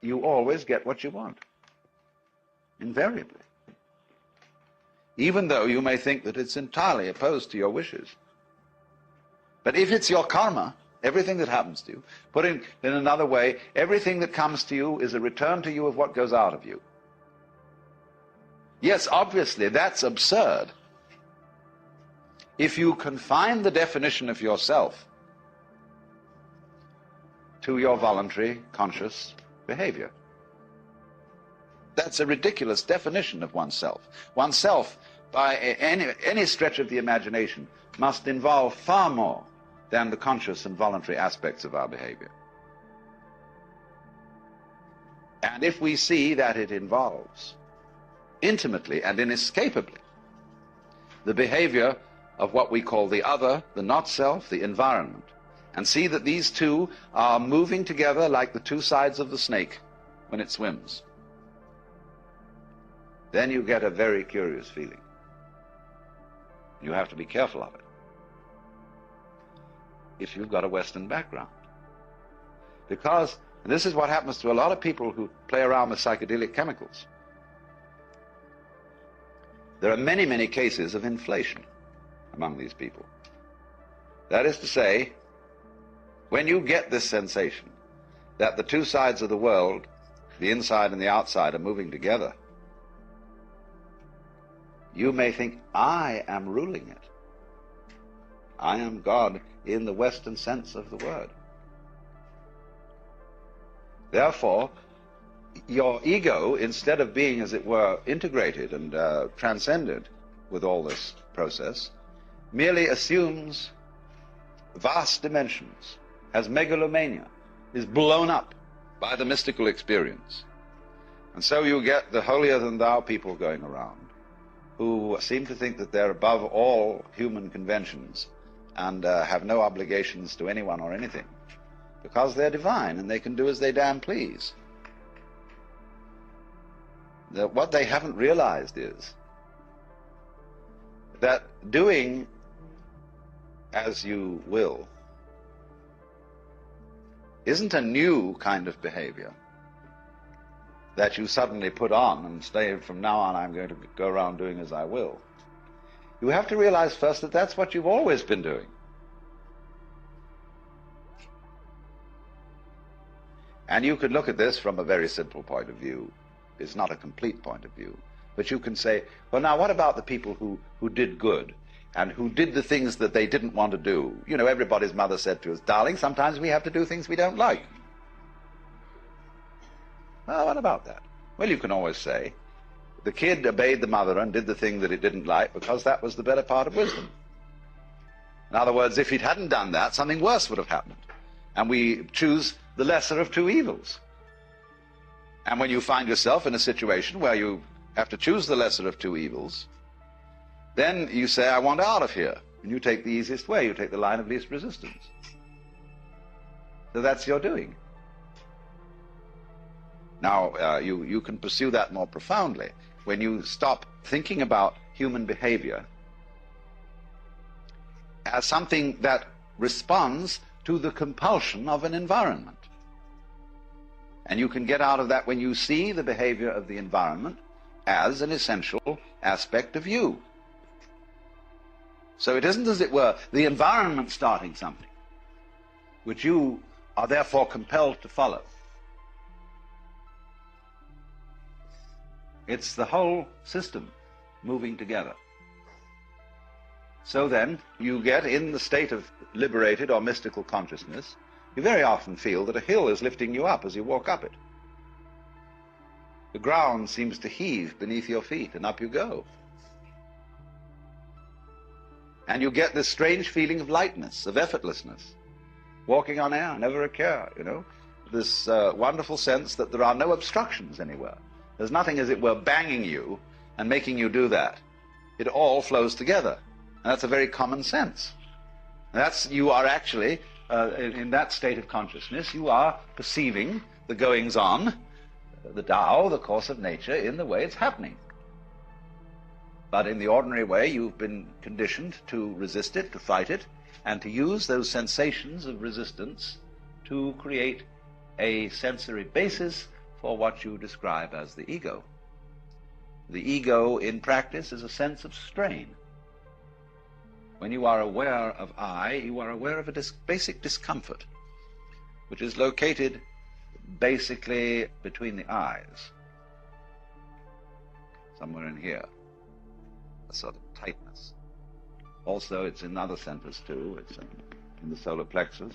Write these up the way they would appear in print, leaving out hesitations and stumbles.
you always get what you want, invariably. Even though you may think that it's entirely opposed to your wishes. But if it's your karma, everything that happens to you, put in another way, everything that comes to you is a return to you of what goes out of you. Yes, obviously, that's absurd. If you confine the definition of yourself to your voluntary, conscious behavior. That's a ridiculous definition of oneself. Oneself, by any stretch of the imagination, must involve far more than the conscious and voluntary aspects of our behavior. And if we see that it involves intimately and inescapably the behavior of what we call the other, the not-self, the environment, and see that these two are moving together like the two sides of the snake when it swims, then you get a very curious feeling. You have to be careful of it if you've got a Western background. Because this is what happens to a lot of people who play around with psychedelic chemicals. There are many, many cases of inflation among these people. That is to say, when you get this sensation that the two sides of the world, the inside and the outside, are moving together, you may think, I am ruling it. I am God in the Western sense of the word. Therefore, your ego, instead of being, as it were, integrated and transcended with all this process, merely assumes vast dimensions, has megalomania, is blown up by the mystical experience. And so you get the holier-than-thou people going around who seem to think that they're above all human conventions and have no obligations to anyone or anything, because they're divine and they can do as they damn please. What they haven't realized is that doing as you will isn't a new kind of behavior that you suddenly put on and say, from now on I'm going to go around doing as I will. You have to realize first that that's what you've always been doing. And you could look at this from a very simple point of view. It's not a complete point of view. But you can say, well, now what about the people who did good and who did the things that they didn't want to do? You know, everybody's mother said to us, darling, sometimes we have to do things we don't like. Well, what about that? Well, you can always say, the kid obeyed the mother and did the thing that it didn't like because that was the better part of wisdom. In other words, if it hadn't done that, something worse would have happened. And we choose the lesser of two evils. And when you find yourself in a situation where you have to choose the lesser of two evils, then you say, I want out of here. And you take the easiest way. You take the line of least resistance. So that's your doing. Now, you can pursue that more profoundly when you stop thinking about human behavior as something that responds to the compulsion of an environment. And you can get out of that when you see the behavior of the environment as an essential aspect of you. So it isn't, as it were, the environment starting something, which you are therefore compelled to follow. It's the whole system moving together. So then, you get in the state of liberated or mystical consciousness, you very often feel that a hill is lifting you up as you walk up it. The ground seems to heave beneath your feet, and up you go. And you get this strange feeling of lightness, of effortlessness. Walking on air, never a care, you know. This wonderful sense that there are no obstructions anywhere. There's nothing, as it were, banging you and making you do that. It all flows together. And that's a very common sense. You are actually, in that state of consciousness, you are perceiving the goings-on, the Tao, the course of nature, in the way it's happening. But in the ordinary way, you've been conditioned to resist it, to fight it, and to use those sensations of resistance to create a sensory basis for what you describe as the ego. The ego in practice is a sense of strain. When you are aware of I, you are aware of a basic discomfort, which is located basically between the eyes, somewhere in here, a sort of tightness. Also, it's in other centers too. It's in the solar plexus,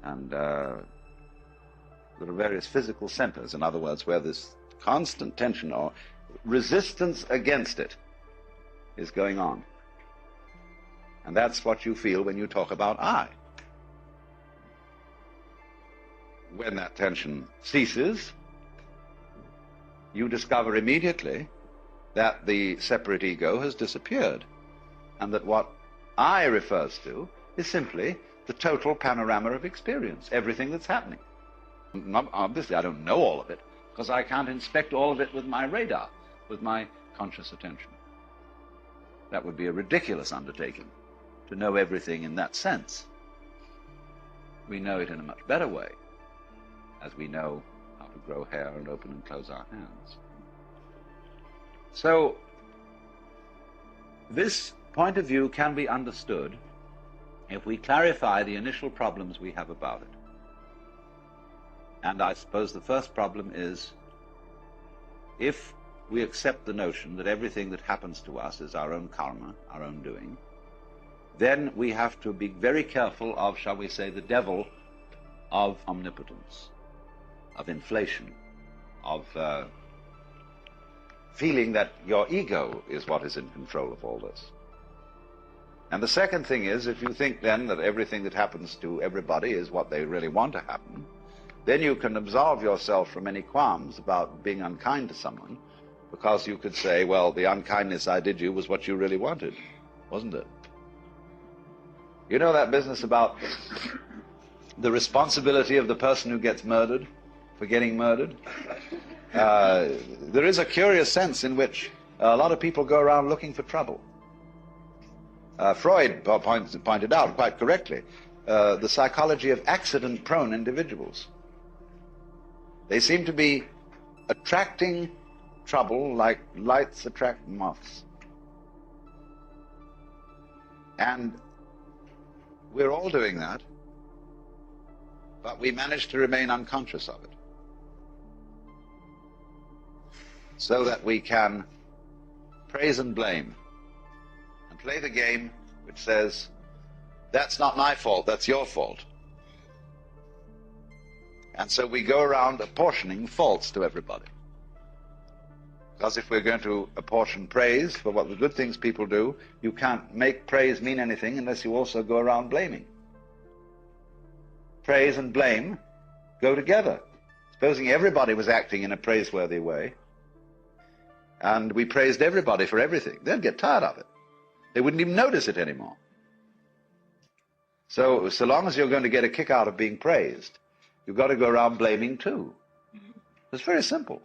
and there are various physical centers, in other words, where this constant tension or resistance against it is going on. And that's what you feel when you talk about I. When that tension ceases, you discover immediately that the separate ego has disappeared, and that what I refers to is simply the total panorama of experience, everything that's happening. Obviously, I don't know all of it, because I can't inspect all of it with my radar, with my conscious attention. That would be a ridiculous undertaking, to know everything in that sense. We know it in a much better way, as we know how to grow hair and open and close our hands. So, this point of view can be understood if we clarify the initial problems we have about it. And I suppose the first problem is, if we accept the notion that everything that happens to us is our own karma, our own doing, then we have to be very careful of, shall we say, the devil of omnipotence, of inflation, of feeling that your ego is what is in control of all this. And the second thing is, if you think then that everything that happens to everybody is what they really want to happen, then you can absolve yourself from any qualms about being unkind to someone, because you could say, well, the unkindness I did you was what you really wanted, wasn't it? You know that business about the responsibility of the person who gets murdered for getting murdered? There is a curious sense in which a lot of people go around looking for trouble. Freud pointed out quite correctly the psychology of accident-prone individuals. They seem to be attracting trouble like lights attract moths. And we're all doing that, but we manage to remain unconscious of it, so that we can praise and blame and play the game which says, that's not my fault, that's your fault. And so we go around apportioning faults to everybody. Because if we're going to apportion praise for what the good things people do, you can't make praise mean anything unless you also go around blaming. Praise and blame go together. Supposing everybody was acting in a praiseworthy way, and we praised everybody for everything, they'd get tired of it. They wouldn't even notice it anymore. So long as you're going to get a kick out of being praised, you've got to go around blaming too. It's very simple.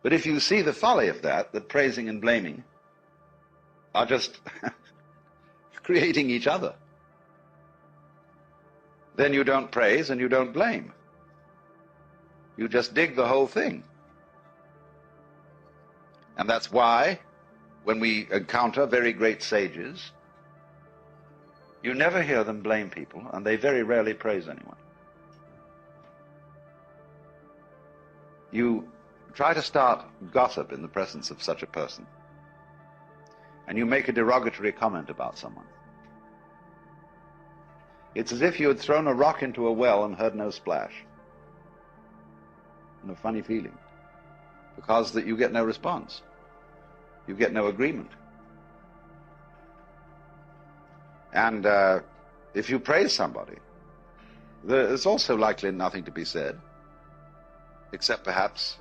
But if you see the folly of that praising and blaming are just creating each other, then you don't praise and you don't blame. You just dig the whole thing. And that's why, when we encounter very great sages, you never hear them blame people, and they very rarely praise anyone. You try to start gossip in the presence of such a person, and you make a derogatory comment about someone. It's as if you had thrown a rock into a well and heard no splash. And a funny feeling, because that you get no response. You get no agreement. And if you praise somebody, there's also likely nothing to be said, except perhaps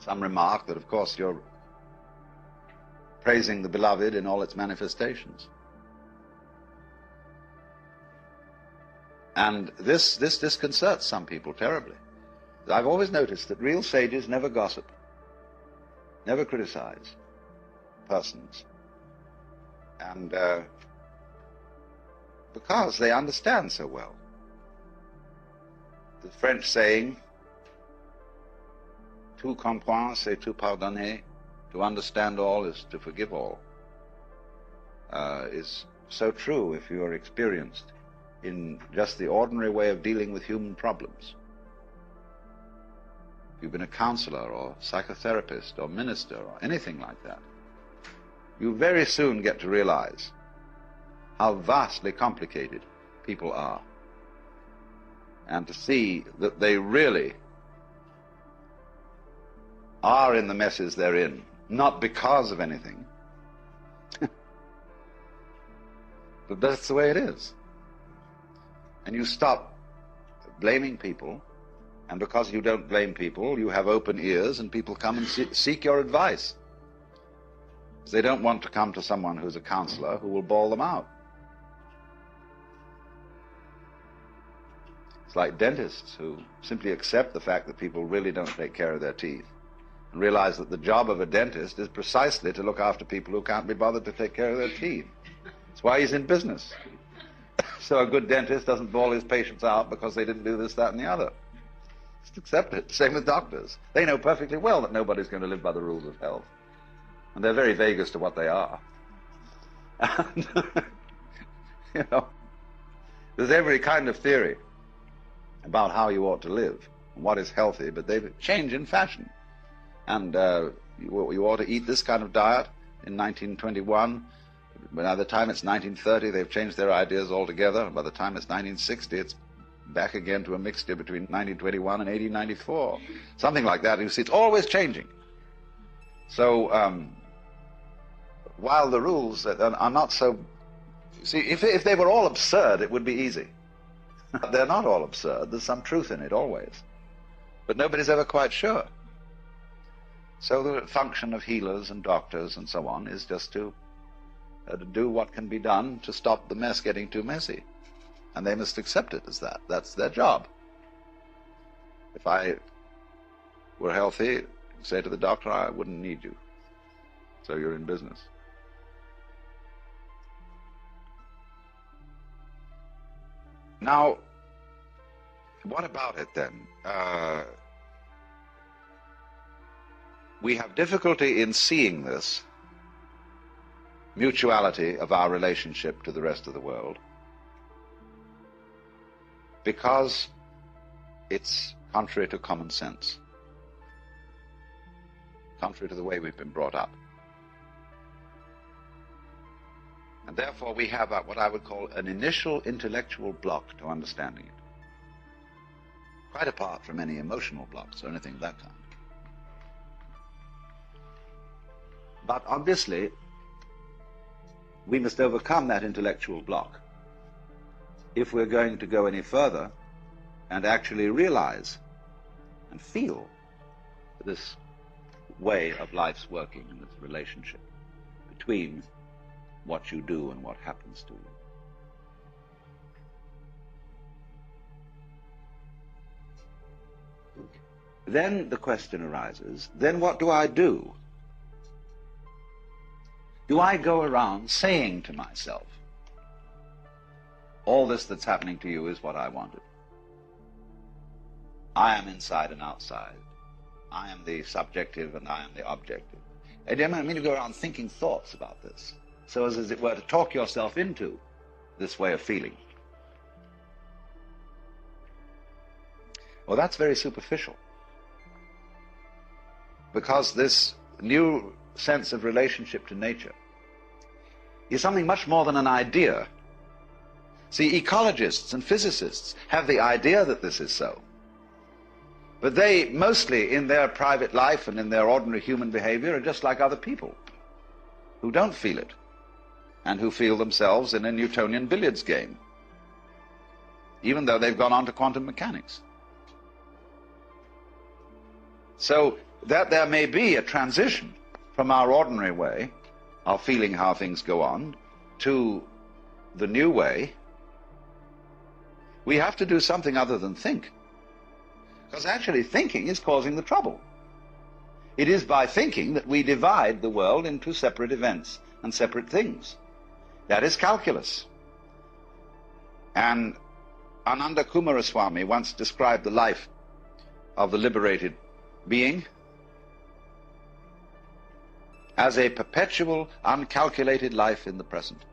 some remark that, of course, you're praising the beloved in all its manifestations. And this disconcerts some people terribly. I've always noticed that real sages never gossip, never criticize persons. And because they understand so well The French saying, tout comprendre, c'est tout pardonner, to understand all is to forgive all, is so true if you are experienced in just the ordinary way of dealing with human problems. If you've been a counselor or psychotherapist or minister or anything like that, you very soon get to realize how vastly complicated people are, and to see that they really are in the messes they're in, not because of anything, but that's the way it is. And you stop blaming people, and because you don't blame people, you have open ears, and people come and seek your advice. They don't want to come to someone who's a counselor who will bawl them out. It's like dentists who simply accept the fact that people really don't take care of their teeth and realize that the job of a dentist is precisely to look after people who can't be bothered to take care of their teeth. That's why he's in business. So a good dentist doesn't bawl his patients out because they didn't do this, that, and the other. Just accept it. Same with doctors. They know perfectly well that nobody's going to live by the rules of health. And they're very vague as to what they are. And, you know, there's every kind of theory about how you ought to live and what is healthy, but they change in fashion. And you ought to eat this kind of diet in 1921. By the time it's 1930, they've changed their ideas altogether. And by the time it's 1960, it's back again to a mixture between 1921 and 1894. Something like that. You see, it's always changing. So while the rules are not so... See, if they were all absurd, it would be easy. They're not all absurd. There's some truth in it, always. But nobody's ever quite sure. So the function of healers and doctors and so on is just to do what can be done to stop the mess getting too messy. And they must accept it as that. That's their job. If I were healthy, I'd say to the doctor, I wouldn't need you. So you're in business. Now, what about it then? We have difficulty in seeing this mutuality of our relationship to the rest of the world because it's contrary to common sense, contrary to the way we've been brought up. And therefore we have what I would call an initial intellectual block to understanding it, quite apart from any emotional blocks or anything of that kind. But obviously, we must overcome that intellectual block if we're going to go any further and actually realize and feel this way of life's working and this relationship between what you do and what happens to you. Then the question arises, then what do I do? Do I go around saying to myself, all this that's happening to you is what I wanted. I am inside and outside. I am the subjective and I am the objective. And I mean, you go around thinking thoughts about this, so as it were to talk yourself into this way of feeling. Well, that's very superficial, because this new sense of relationship to nature is something much more than an idea. See, ecologists and physicists have the idea that this is so, but they mostly in their private life and in their ordinary human behavior are just like other people who don't feel it and who feel themselves in a Newtonian billiards game, even though they've gone on to quantum mechanics. So that there may be a transition from our ordinary way of feeling how things go on to the new way, we have to do something other than think. Because actually thinking is causing the trouble. It is by thinking that we divide the world into separate events and separate things. That is calculus. And Ananda Kumaraswamy once described the life of the liberated being as a perpetual, uncalculated life in the present.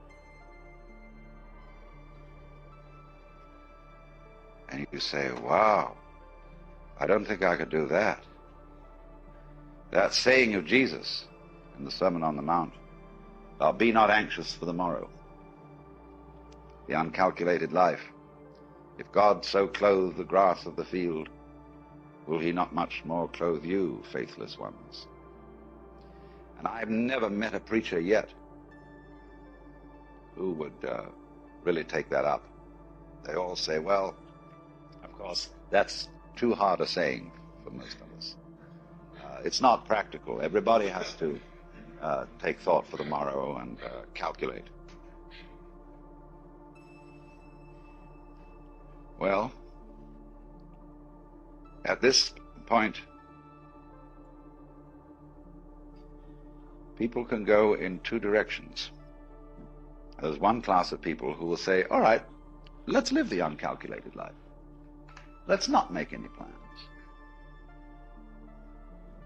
And you say, wow, I don't think I could do that. That saying of Jesus in the Sermon on the Mount, be not anxious for the morrow, the uncalculated life. If God so clothe the grass of the field, will he not much more clothe you, faithless ones? And I've never met a preacher yet who would really take that up. They all say, well, of course, that's too hard a saying for most of us. It's not practical. Everybody has to take thought for the morrow and calculate. Well, at this point, people can go in two directions. There's one class of people who will say, all right, let's live the uncalculated life. Let's not make any plans.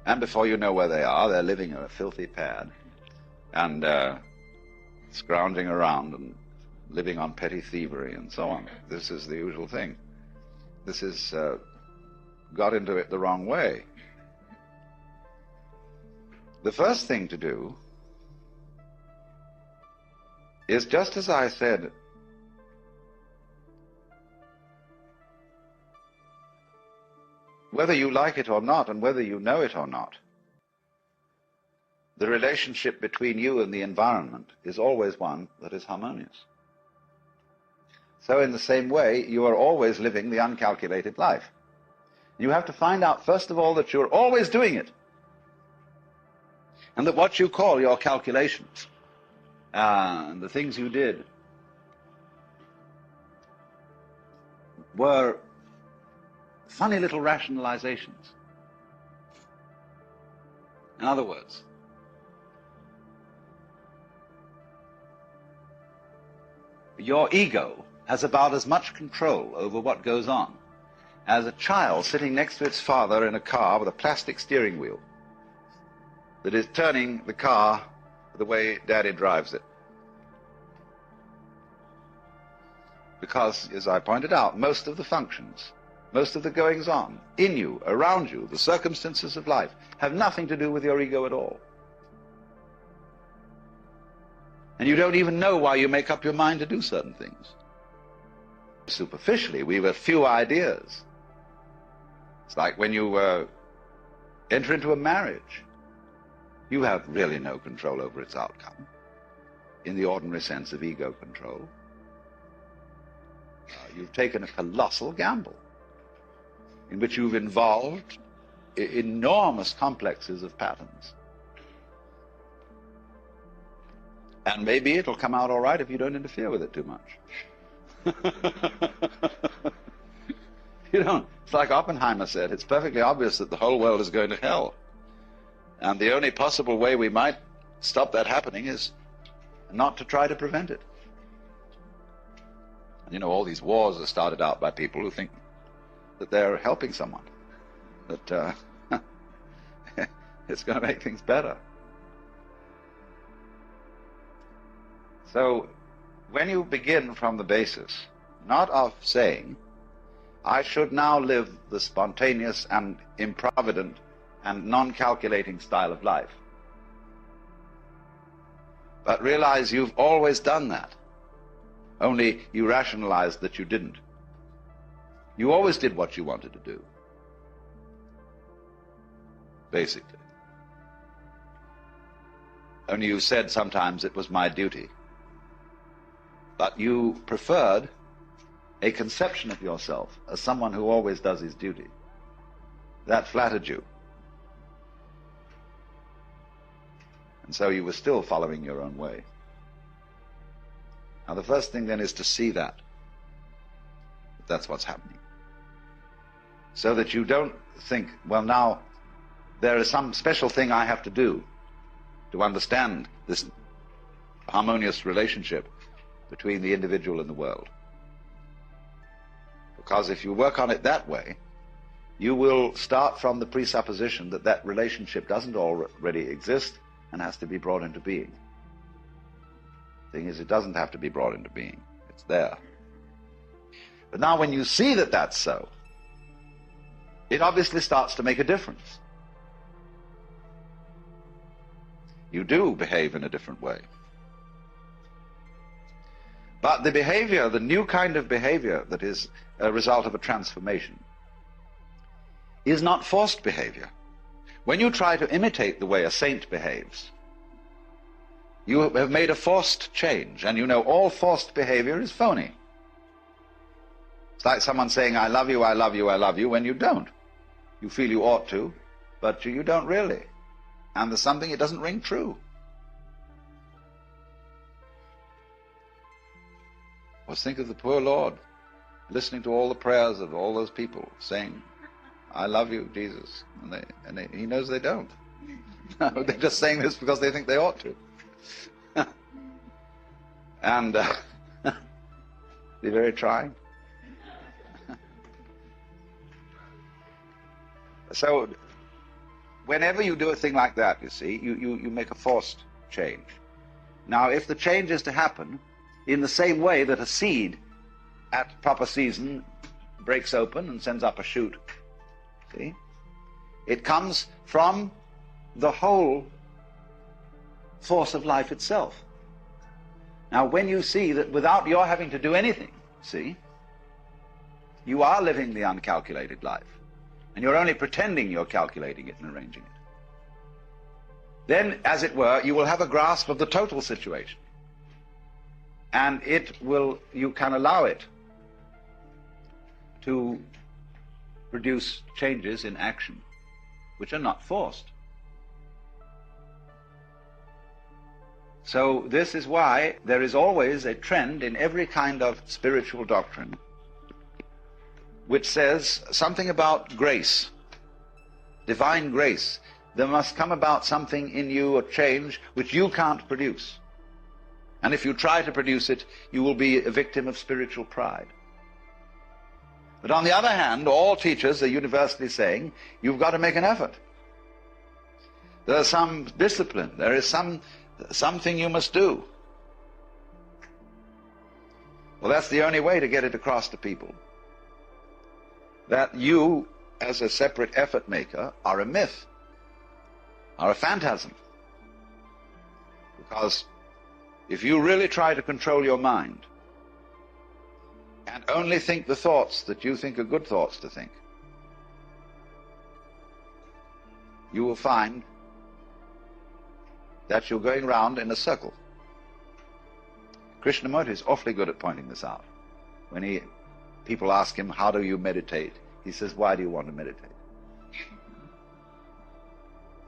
And before you know where they are, they're living a filthy pad and scrounging around and living on petty thievery and so on. This is the usual thing. This is got into it the wrong way. The first thing to do is, just as I said, whether you like it or not, and whether you know it or not, the relationship between you and the environment is always one that is harmonious. So in the same way, you are always living the uncalculated life. You have to find out, first of all, that you're always doing it, and that what you call your calculations and the things you did were funny little rationalizations. In other words, your ego has about as much control over what goes on as a child sitting next to its father in a car with a plastic steering wheel that is turning the car the way Daddy drives it. Because, as I pointed out, most of the functions, most of the goings-on in you, around you, the circumstances of life, have nothing to do with your ego at all. And you don't even know why you make up your mind to do certain things. Superficially, we've a few ideas. It's like when you enter into a marriage. You have really no control over its outcome, in the ordinary sense of ego control. You've taken a colossal gamble in which you've involved enormous complexes of patterns. And maybe it'll come out all right if you don't interfere with it too much. You don't. It's like Oppenheimer said, it's perfectly obvious that the whole world is going to hell. And the only possible way we might stop that happening is not to try to prevent it. And you know, all these wars are started out by people who think that they're helping someone, that it's going to make things better. So when you begin from the basis, not of saying, I should now live the spontaneous and improvident and non-calculating style of life, but realize you've always done that, only you rationalized that you didn't. You always did what you wanted to do, basically. Only you said sometimes it was my duty. But you preferred a conception of yourself as someone who always does his duty. That flattered you. And so you were still following your own way. Now the first thing then is to see that that's what's happening. So that you don't think, well, now there is some special thing I have to do to understand this harmonious relationship between the individual and the world. Because if you work on it that way, you will start from the presupposition that that relationship doesn't already exist and has to be brought into being. The thing is, it doesn't have to be brought into being. It's there. But now when you see that that's so, it obviously starts to make a difference. You do behave in a different way. But the behavior, the new kind of behavior that is a result of a transformation, is not forced behavior. When you try to imitate the way a saint behaves, you have made a forced change, and you know all forced behavior is phony. It's like someone saying, I love you, I love you, I love you, when you don't. You feel you ought to, but you don't really. And there's something, it doesn't ring true. Let's think of the poor Lord listening to all the prayers of all those people saying, I love you, Jesus. And he knows they don't. No, they're just saying this because they think they ought to. And be very trying. So whenever you do a thing like that, you see, you make a forced change. Now, if the change is to happen in the same way that a seed at proper season breaks open and sends up a shoot, see, it comes from the whole force of life itself. Now, when you see that without your having to do anything, see, you are living the uncalculated life, and you're only pretending you're calculating it and arranging it, then, as it were, you will have a grasp of the total situation. And you can allow it to produce changes in action which are not forced. So this is why there is always a trend in every kind of spiritual doctrine which says something about grace, divine grace. There must come about something in you, a change, which you can't produce. And if you try to produce it, you will be a victim of spiritual pride. But on the other hand, all teachers are universally saying, you've got to make an effort. There's some discipline. There is something you must do. Well, that's the only way to get it across to people. That you, as a separate effort maker, are a myth, are a phantasm. Because if you really try to control your mind and only think the thoughts that you think are good thoughts to think, you will find that you're going round in a circle. Krishnamurti is awfully good at pointing this out. When people ask him, how do you meditate? He says, why do you want to meditate?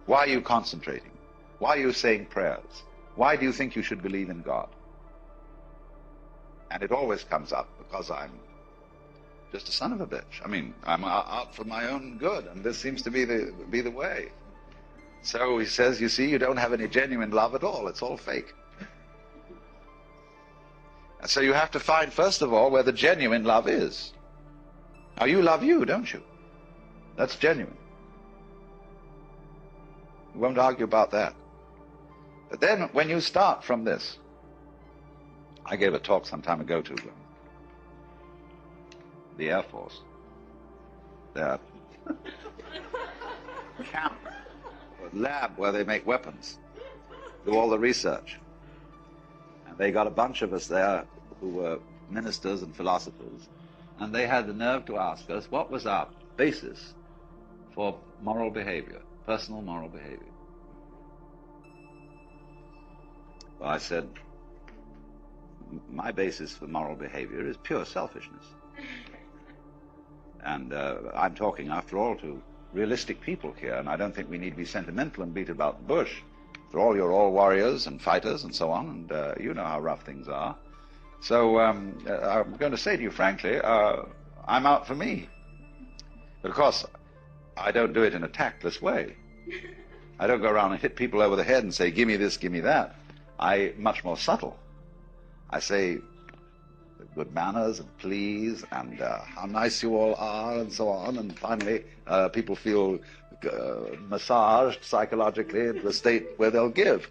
Why are you concentrating? Why are you saying prayers? Why do you think you should believe in God? And it always comes up because I'm just a son of a bitch. I mean, I'm out for my own good, and this seems to be the way. So he says, you see, you don't have any genuine love at all. It's all fake. And so you have to find, first of all, where the genuine love is. Now, you love you, don't you? That's genuine. We won't argue about that. But then, when you start from this, I gave a talk some time ago to the Air Force. Their camp, or lab where they make weapons, do all the research. And they got a bunch of us there who were ministers and philosophers, and they had the nerve to ask us what was our basis for moral behavior, personal moral behavior. Well, I said, my basis for moral behavior is pure selfishness. And I'm talking, after all, to realistic people here, and I don't think we need to be sentimental and beat about the bush. After all, you're all warriors and fighters and so on, and you know how rough things are. So I'm going to say to you frankly, I'm out for me. But of course, I don't do it in a tactless way. I don't go around and hit people over the head and say, give me this, give me that. I'm much more subtle. I say, good manners and please and how nice you all are and so on. And finally, people feel massaged psychologically into a state where they'll give.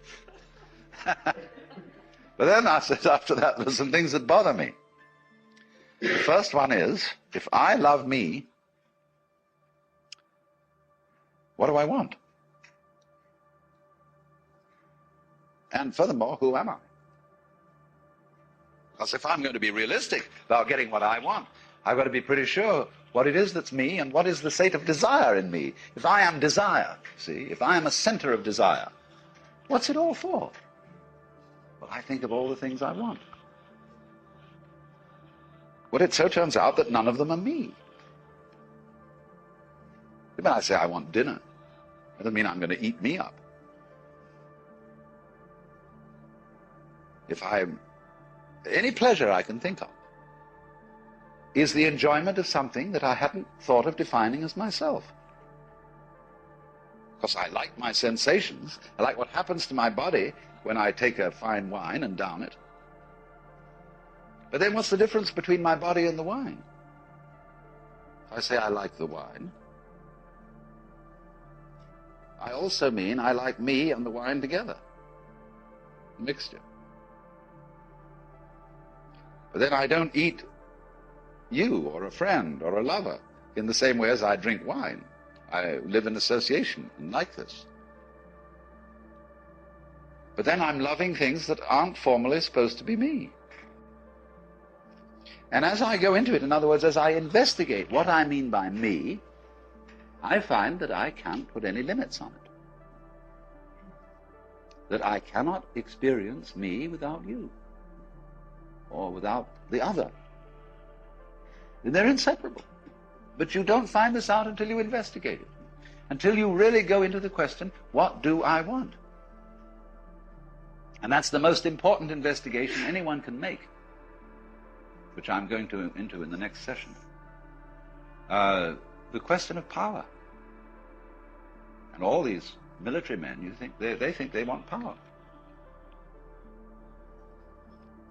But then I said after that, there's some things that bother me. The first one is, if I love me, what do I want? And furthermore, who am I? Because if I'm going to be realistic about getting what I want, I've got to be pretty sure what it is that's me and what is the state of desire in me. If I am desire, see, if I am a center of desire, what's it all for? Well, I think of all the things I want. Well, it so turns out that none of them are me. When I say I want dinner, it doesn't mean I'm going to eat me up. Any pleasure I can think of is the enjoyment of something that I hadn't thought of defining as myself. Because I like my sensations. I like what happens to my body when I take a fine wine and down it. But then what's the difference between my body and the wine? If I say I like the wine, I also mean I like me and the wine together, a mixture. But then I don't eat you or a friend or a lover in the same way as I drink wine. I live in association and like this. But then I'm loving things that aren't formally supposed to be me. And as I go into it, in other words, as I investigate what I mean by me, I find that I can't put any limits on it. That I cannot experience me without you, or without the other. And they're inseparable. But you don't find this out until you investigate it, until you really go into the question, what do I want? And that's the most important investigation anyone can make, which I'm going into in the next session. The question of power. And all these military men, they think they want power.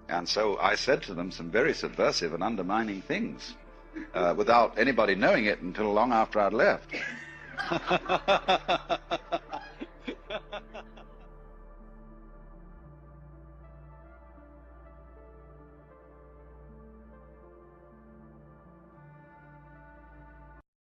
And so I said to them some very subversive and undermining things without anybody knowing it until long after I'd left.